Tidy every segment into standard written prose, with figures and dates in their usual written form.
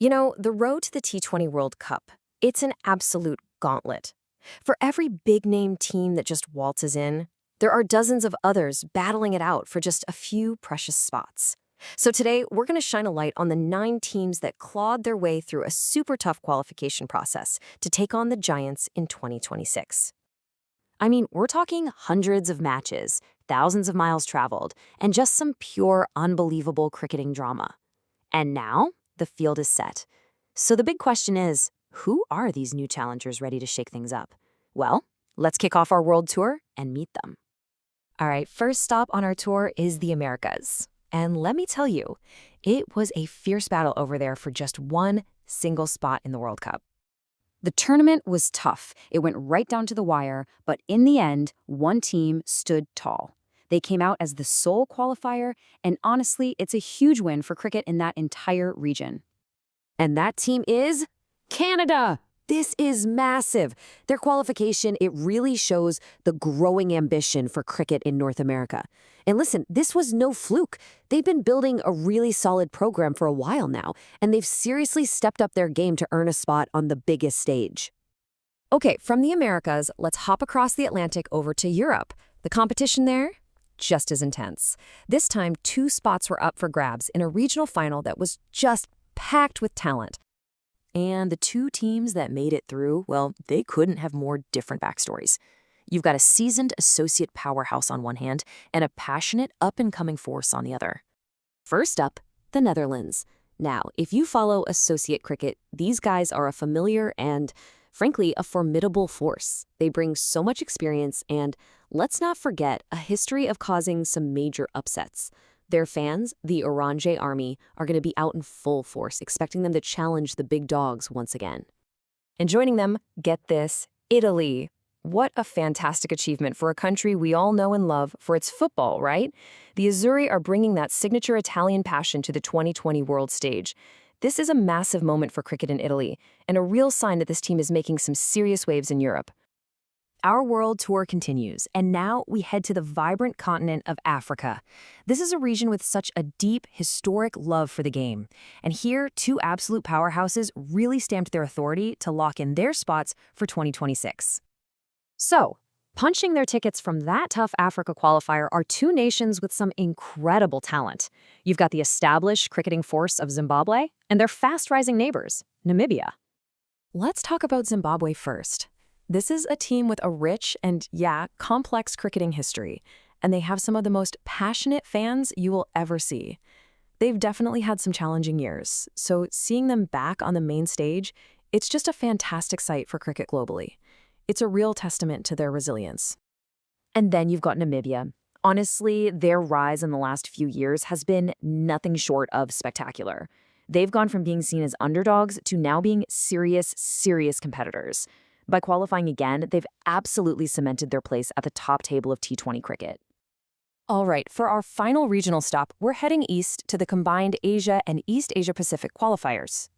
The road to the T20 World Cup, it's an absolute gauntlet. For every big-name team that just waltzes in, there are dozens of others battling it out for just a few precious spots. So today, we're going to shine a light on the 9 teams that clawed their way through a super tough qualification process to take on the Giants in 2026. I mean, we're talking hundreds of matches, thousands of miles traveled, and just some pure, unbelievable cricketing drama. And now, the field is set. So the big question is, who are these new challengers ready to shake things up? Well, let's kick off our world tour and meet them. All right, first stop on our tour is the Americas. And let me tell you, it was a fierce battle over there for just one single spot in the World Cup. The tournament was tough. It went right down to the wire, but in the end, one team stood tall. They came out as the sole qualifier, and honestly, it's a huge win for cricket in that entire region. And that team is Canada. This is massive. Their qualification, it really shows the growing ambition for cricket in North America. And listen, this was no fluke. They've been building a really solid program for a while now, and they've seriously stepped up their game to earn a spot on the biggest stage. Okay, from the Americas, let's hop across the Atlantic over to Europe. The competition there? Just as intense. This time, 2 spots were up for grabs in a regional final that was just packed with talent. And the 2 teams that made it through, well, they couldn't have more different backstories. You've got a seasoned associate powerhouse on one hand and a passionate up-and-coming force on the other. First up, the Netherlands. Now, if you follow associate cricket, these guys are a familiar and, frankly, a formidable force. They bring so much experience and, let's not forget, a history of causing some major upsets. Their fans, the Orange Army, are going to be out in full force, expecting them to challenge the big dogs once again. And joining them, get this, Italy. What a fantastic achievement for a country we all know and love for its football, right? The Azzurri are bringing that signature Italian passion to the 2020 world stage. This is a massive moment for cricket in Italy, and a real sign that this team is making some serious waves in Europe. Our world tour continues, and now we head to the vibrant continent of Africa. This is a region with such a deep, historic love for the game. And here, 2 absolute powerhouses really stamped their authority to lock in their spots for 2026. So, punching their tickets from that tough Africa qualifier are 2 nations with some incredible talent. You've got the established cricketing force of Zimbabwe and their fast-rising neighbors, Namibia. Let's talk about Zimbabwe first. This is a team with a rich and, complex cricketing history, and they have some of the most passionate fans you will ever see. They've definitely had some challenging years, so seeing them back on the main stage, it's just a fantastic sight for cricket globally. It's a real testament to their resilience. And then you've got Namibia. Honestly, their rise in the last few years has been nothing short of spectacular. They've gone from being seen as underdogs to now being serious competitors. By qualifying again, they've absolutely cemented their place at the top table of T20 cricket. All right, for our final regional stop, we're heading east to the combined Asia and East Asia Pacific qualifiers.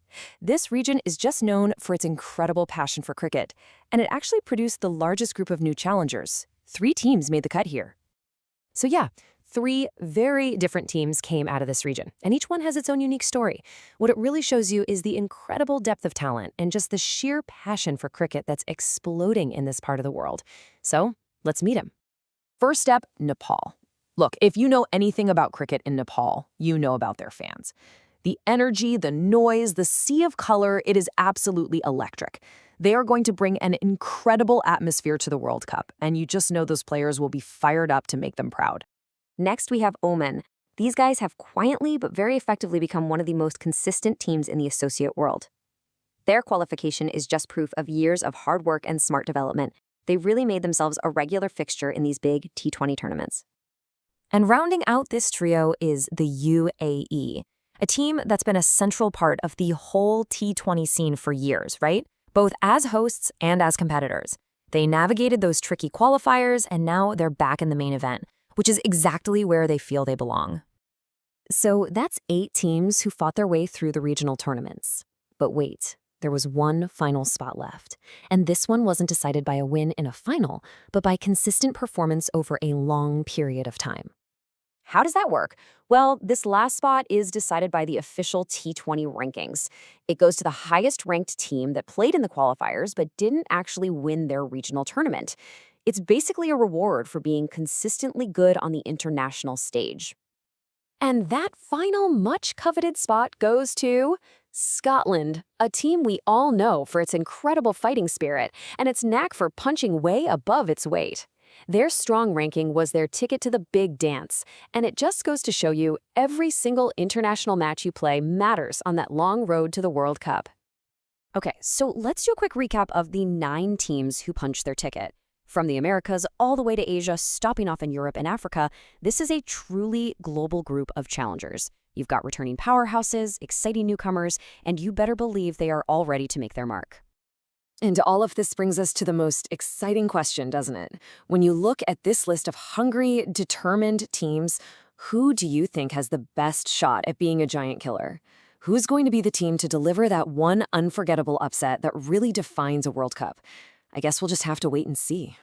This region is just known for its incredible passion for cricket, and it actually produced the largest group of new challengers. 3 teams made the cut here. So 3 very different teams came out of this region, and each one has its own unique story. What it really shows you is the incredible depth of talent and just the sheer passion for cricket that's exploding in this part of the world. So, let's meet them. First up, Nepal. Look, if you know anything about cricket in Nepal, you know about their fans. The energy, the noise, the sea of color, it is absolutely electric. They are going to bring an incredible atmosphere to the World Cup, and you just know those players will be fired up to make them proud. Next, we have Oman. These guys have quietly but very effectively become one of the most consistent teams in the associate world. Their qualification is just proof of years of hard work and smart development. They really made themselves a regular fixture in these big T20 tournaments. And rounding out this trio is the UAE, a team that's been a central part of the whole T20 scene for years, right? Both as hosts and as competitors. They navigated those tricky qualifiers, and now they're back in the main event, which is exactly where they feel they belong. So that's 8 teams who fought their way through the regional tournaments. But wait, there was one final spot left. And this one wasn't decided by a win in a final, but by consistent performance over a long period of time. How does that work? Well, this last spot is decided by the official T20 rankings. It goes to the highest ranked team that played in the qualifiers but didn't actually win their regional tournament. It's basically a reward for being consistently good on the international stage. And that final much coveted spot goes to Scotland, a team we all know for its incredible fighting spirit and its knack for punching way above its weight. Their strong ranking was their ticket to the big dance, and it just goes to show you every single international match you play matters on that long road to the World Cup. Okay, so let's do a quick recap of the 9 teams who punched their ticket. From the Americas all the way to Asia, stopping off in Europe and Africa, this is a truly global group of challengers. You've got returning powerhouses, exciting newcomers, and you better believe they are all ready to make their mark. And all of this brings us to the most exciting question, doesn't it? When you look at this list of hungry, determined teams, who do you think has the best shot at being a giant killer? Who's going to be the team to deliver that one unforgettable upset that really defines a World Cup? I guess we'll just have to wait and see.